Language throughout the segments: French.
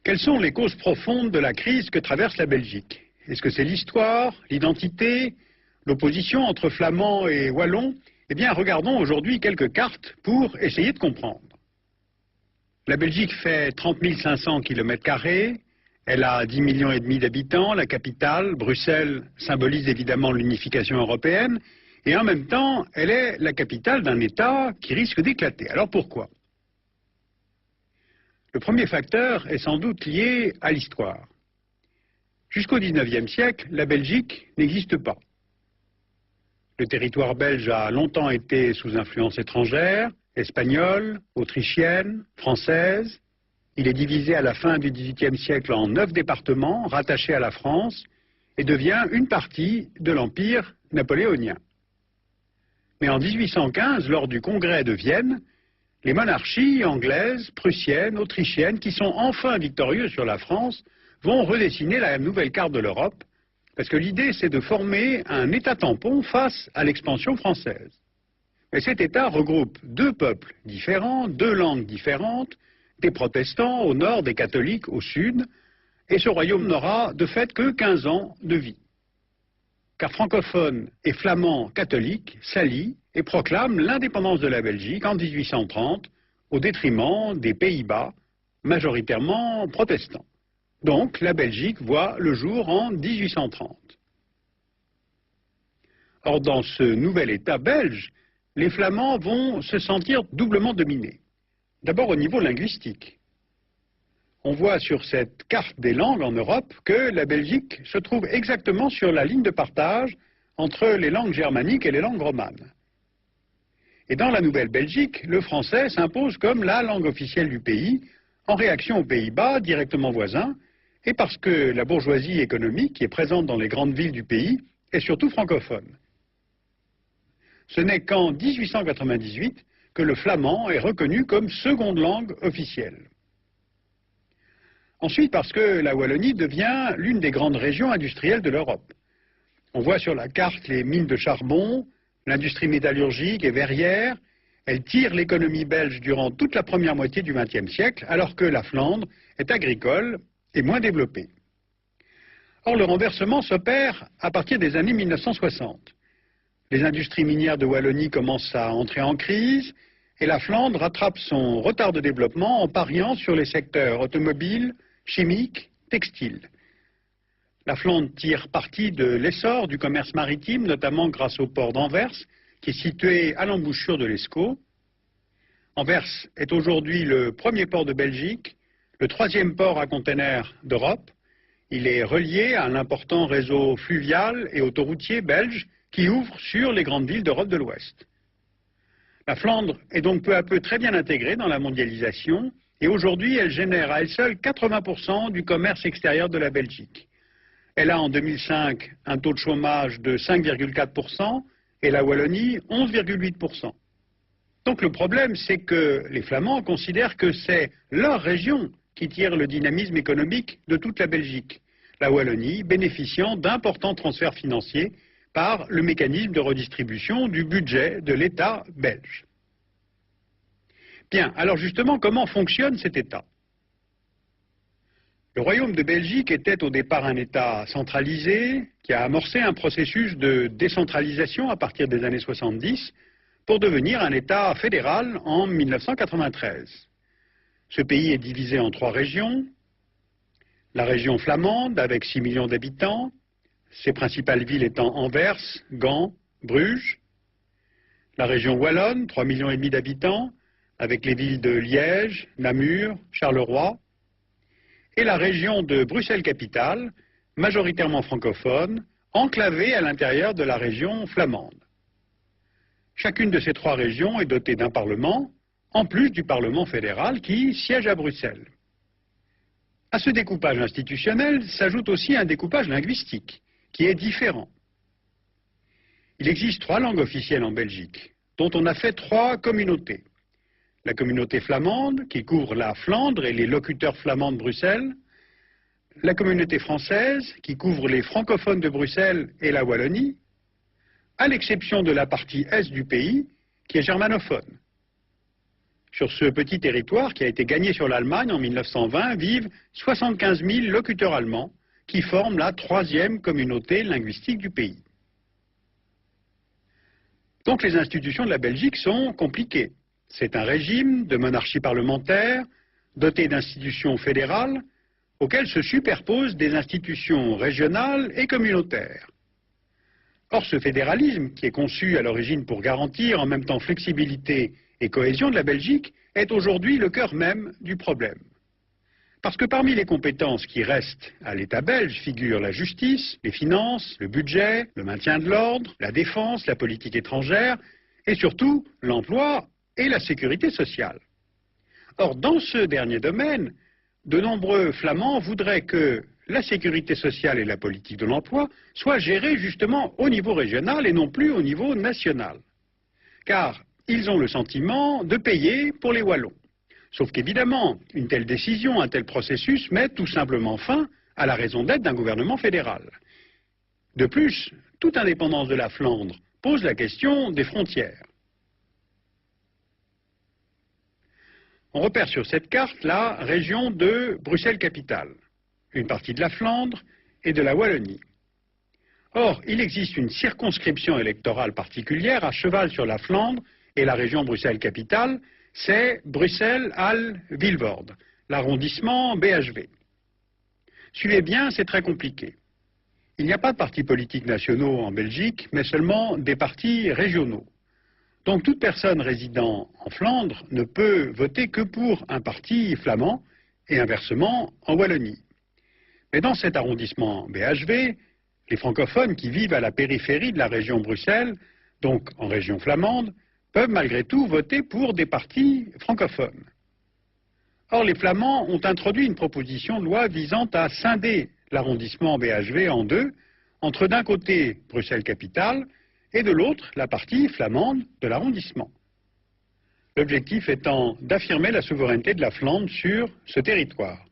Quelles sont les causes profondes de la crise que traverse la Belgique? Est-ce que c'est l'histoire, l'identité, l'opposition entre flamands et wallons? Eh bien, regardons aujourd'hui quelques cartes pour essayer de comprendre. La Belgique fait 30 500 km², elle a 10,5 millions d'habitants, la capitale, Bruxelles, symbolise évidemment l'unification européenne, et en même temps, elle est la capitale d'un État qui risque d'éclater. Alors pourquoi? Le premier facteur est sans doute lié à l'histoire. Jusqu'au XIXe siècle, la Belgique n'existe pas. Le territoire belge a longtemps été sous influence étrangère, espagnole, autrichienne, française. Il est divisé à la fin du XVIIIe siècle en 9 départements rattachés à la France et devient une partie de l'Empire napoléonien. Mais en 1815, lors du congrès de Vienne, les monarchies anglaises, prussiennes, autrichiennes, qui sont enfin victorieuses sur la France, vont redessiner la nouvelle carte de l'Europe, parce que l'idée c'est de former un État tampon face à l'expansion française. Mais cet État regroupe 2 peuples différents, 2 langues différentes, des protestants au nord, des catholiques au sud, et ce royaume n'aura de fait que 15 ans de vie. Car francophones et flamands catholiques s'allient et proclament l'indépendance de la Belgique en 1830 au détriment des Pays-Bas, majoritairement protestants. Donc la Belgique voit le jour en 1830. Or dans ce nouvel État belge, les Flamands vont se sentir doublement dominés. D'abord au niveau linguistique. On voit sur cette carte des langues en Europe que la Belgique se trouve exactement sur la ligne de partage entre les langues germaniques et les langues romanes. Et dans la Nouvelle-Belgique, le français s'impose comme la langue officielle du pays, en réaction aux Pays-Bas, directement voisins, et parce que la bourgeoisie économique qui est présente dans les grandes villes du pays est surtout francophone. Ce n'est qu'en 1898 que le flamand est reconnu comme seconde langue officielle. Ensuite, parce que la Wallonie devient l'une des grandes régions industrielles de l'Europe. On voit sur la carte les mines de charbon, l'industrie métallurgique et verrière. Elle tire l'économie belge durant toute la première moitié du XXe siècle, alors que la Flandre est agricole et moins développée. Or, le renversement s'opère à partir des années 1960. Les industries minières de Wallonie commencent à entrer en crise et la Flandre rattrape son retard de développement en pariant sur les secteurs automobiles, chimiques, textiles. La Flandre tire parti de l'essor du commerce maritime, notamment grâce au port d'Anvers, qui est situé à l'embouchure de l'Escaut. Anvers est aujourd'hui le premier port de Belgique, le 3e port à containers d'Europe. Il est relié à un important réseau fluvial et autoroutier belge qui ouvre sur les grandes villes d'Europe de l'Ouest. La Flandre est donc peu à peu très bien intégrée dans la mondialisation et aujourd'hui elle génère à elle seule 80% du commerce extérieur de la Belgique. Elle a en 2005 un taux de chômage de 5,4% et la Wallonie 11,8%. Donc le problème c'est que les Flamands considèrent que c'est leur région qui tire le dynamisme économique de toute la Belgique, la Wallonie bénéficiant d'importants transferts financiers par le mécanisme de redistribution du budget de l'État belge. Bien, alors justement, comment fonctionne cet État? Le Royaume de Belgique était au départ un État centralisé qui a amorcé un processus de décentralisation à partir des années 70 pour devenir un État fédéral en 1993. Ce pays est divisé en 3 régions. La région flamande avec 6 millions d'habitants, ses principales villes étant Anvers, Gand, Bruges. La région wallonne, 3,5 millions d'habitants, avec les villes de Liège, Namur, Charleroi. Et la région de Bruxelles-Capitale, majoritairement francophone, enclavée à l'intérieur de la région flamande. Chacune de ces 3 régions est dotée d'un parlement, en plus du Parlement fédéral qui siège à Bruxelles. À ce découpage institutionnel s'ajoute aussi un découpage linguistique, qui est différent. Il existe 3 langues officielles en Belgique, dont on a fait 3 communautés. La communauté flamande, qui couvre la Flandre et les locuteurs flamands de Bruxelles. La communauté française, qui couvre les francophones de Bruxelles et la Wallonie. À l'exception de la partie est du pays, qui est germanophone. Sur ce petit territoire qui a été gagné sur l'Allemagne en 1920 vivent 75 000 locuteurs allemands qui forment la 3e communauté linguistique du pays. Donc les institutions de la Belgique sont compliquées. C'est un régime de monarchie parlementaire doté d'institutions fédérales auxquelles se superposent des institutions régionales et communautaires. Or, ce fédéralisme, qui est conçu à l'origine pour garantir en même temps flexibilité et cohésion de la Belgique, est aujourd'hui le cœur même du problème. Parce que parmi les compétences qui restent à l'État belge figurent la justice, les finances, le budget, le maintien de l'ordre, la défense, la politique étrangère et surtout l'emploi et la sécurité sociale. Or, dans ce dernier domaine, de nombreux Flamands voudraient que la sécurité sociale et la politique de l'emploi soient gérées justement au niveau régional et non plus au niveau national. Car ils ont le sentiment de payer pour les Wallons. Sauf qu'évidemment, une telle décision, un tel processus met tout simplement fin à la raison d'être d'un gouvernement fédéral. De plus, toute indépendance de la Flandre pose la question des frontières. On repère sur cette carte la région de Bruxelles-Capitale, une partie de la Flandre et de la Wallonie. Or, il existe une circonscription électorale particulière à cheval sur la Flandre et la région Bruxelles-Capitale, c'est Bruxelles-Halle-Vilvoorde, l'arrondissement BHV. Suivez bien, c'est très compliqué. Il n'y a pas de partis politiques nationaux en Belgique, mais seulement des partis régionaux. Donc toute personne résidant en Flandre ne peut voter que pour un parti flamand et inversement en Wallonie. Mais dans cet arrondissement BHV, les francophones qui vivent à la périphérie de la région Bruxelles, donc en région flamande, peuvent malgré tout voter pour des partis francophones. Or, les Flamands ont introduit une proposition de loi visant à scinder l'arrondissement BHV en deux, entre d'un côté Bruxelles-Capitale et de l'autre la partie flamande de l'arrondissement. L'objectif étant d'affirmer la souveraineté de la Flandre sur ce territoire.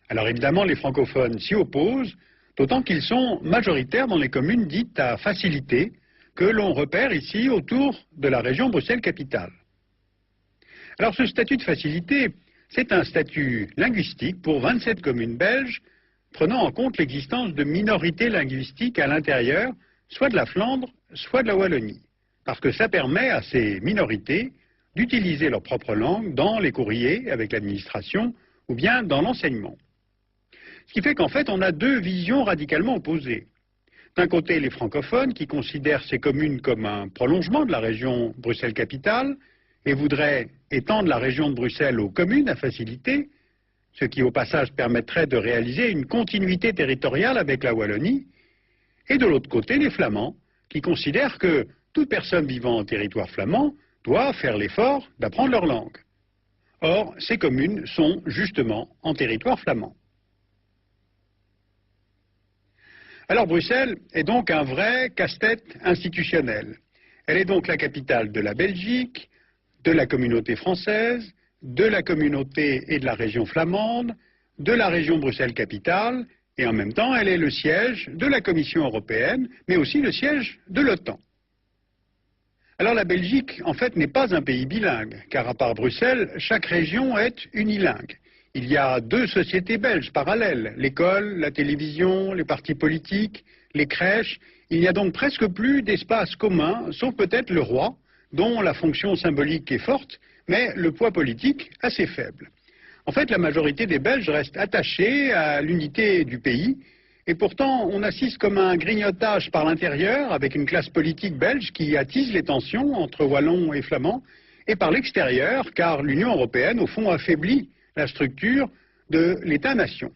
Alors évidemment, les francophones s'y opposent, d'autant qu'ils sont majoritaires dans les communes dites à facilité, que l'on repère ici autour de la région Bruxelles-Capitale. Alors ce statut de facilité, c'est un statut linguistique pour 27 communes belges, prenant en compte l'existence de minorités linguistiques à l'intérieur, soit de la Flandre, soit de la Wallonie, parce que ça permet à ces minorités d'utiliser leur propre langue dans les courriers avec l'administration ou bien dans l'enseignement. Ce qui fait qu'en fait, on a deux visions radicalement opposées. D'un côté, les francophones qui considèrent ces communes comme un prolongement de la région Bruxelles-Capitale et voudraient étendre la région de Bruxelles aux communes à facilité, ce qui au passage permettrait de réaliser une continuité territoriale avec la Wallonie. Et de l'autre côté, les Flamands qui considèrent que toute personne vivant en territoire flamand doit faire l'effort d'apprendre leur langue. Or, ces communes sont justement en territoire flamand. Alors Bruxelles est donc un vrai casse-tête institutionnel. Elle est donc la capitale de la Belgique, de la communauté française, de la communauté et de la région flamande, de la région Bruxelles-Capitale, et en même temps elle est le siège de la Commission européenne, mais aussi le siège de l'OTAN. Alors la Belgique, en fait, n'est pas un pays bilingue, car à part Bruxelles, chaque région est unilingue. Il y a deux sociétés belges parallèles, l'école, la télévision, les partis politiques, les crèches. Il n'y a donc presque plus d'espace commun, sauf peut-être le roi, dont la fonction symbolique est forte, mais le poids politique assez faible. En fait, la majorité des Belges reste attachée à l'unité du pays, et pourtant on assiste comme à un grignotage par l'intérieur, avec une classe politique belge qui attise les tensions entre Wallons et Flamands, et par l'extérieur, car l'Union européenne, au fond, affaiblit la structure de l'État-nation.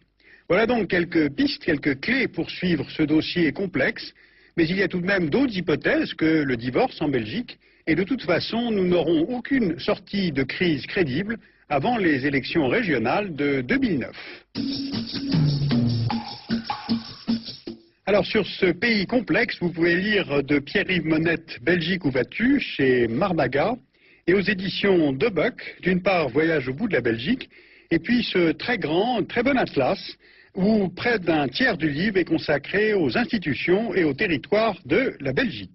Voilà donc quelques pistes, quelques clés pour suivre ce dossier complexe, mais il y a tout de même d'autres hypothèses que le divorce en Belgique, et de toute façon, nous n'aurons aucune sortie de crise crédible avant les élections régionales de 2009. Alors sur ce pays complexe, vous pouvez lire de Pierre-Yves Monette, Belgique où vas-tu, chez Marbaga, et aux éditions De Buck, d'une part Voyage au bout de la Belgique, et puis ce très grand, très bon atlas, où près d'un tiers du livre est consacré aux institutions et aux territoires de la Belgique.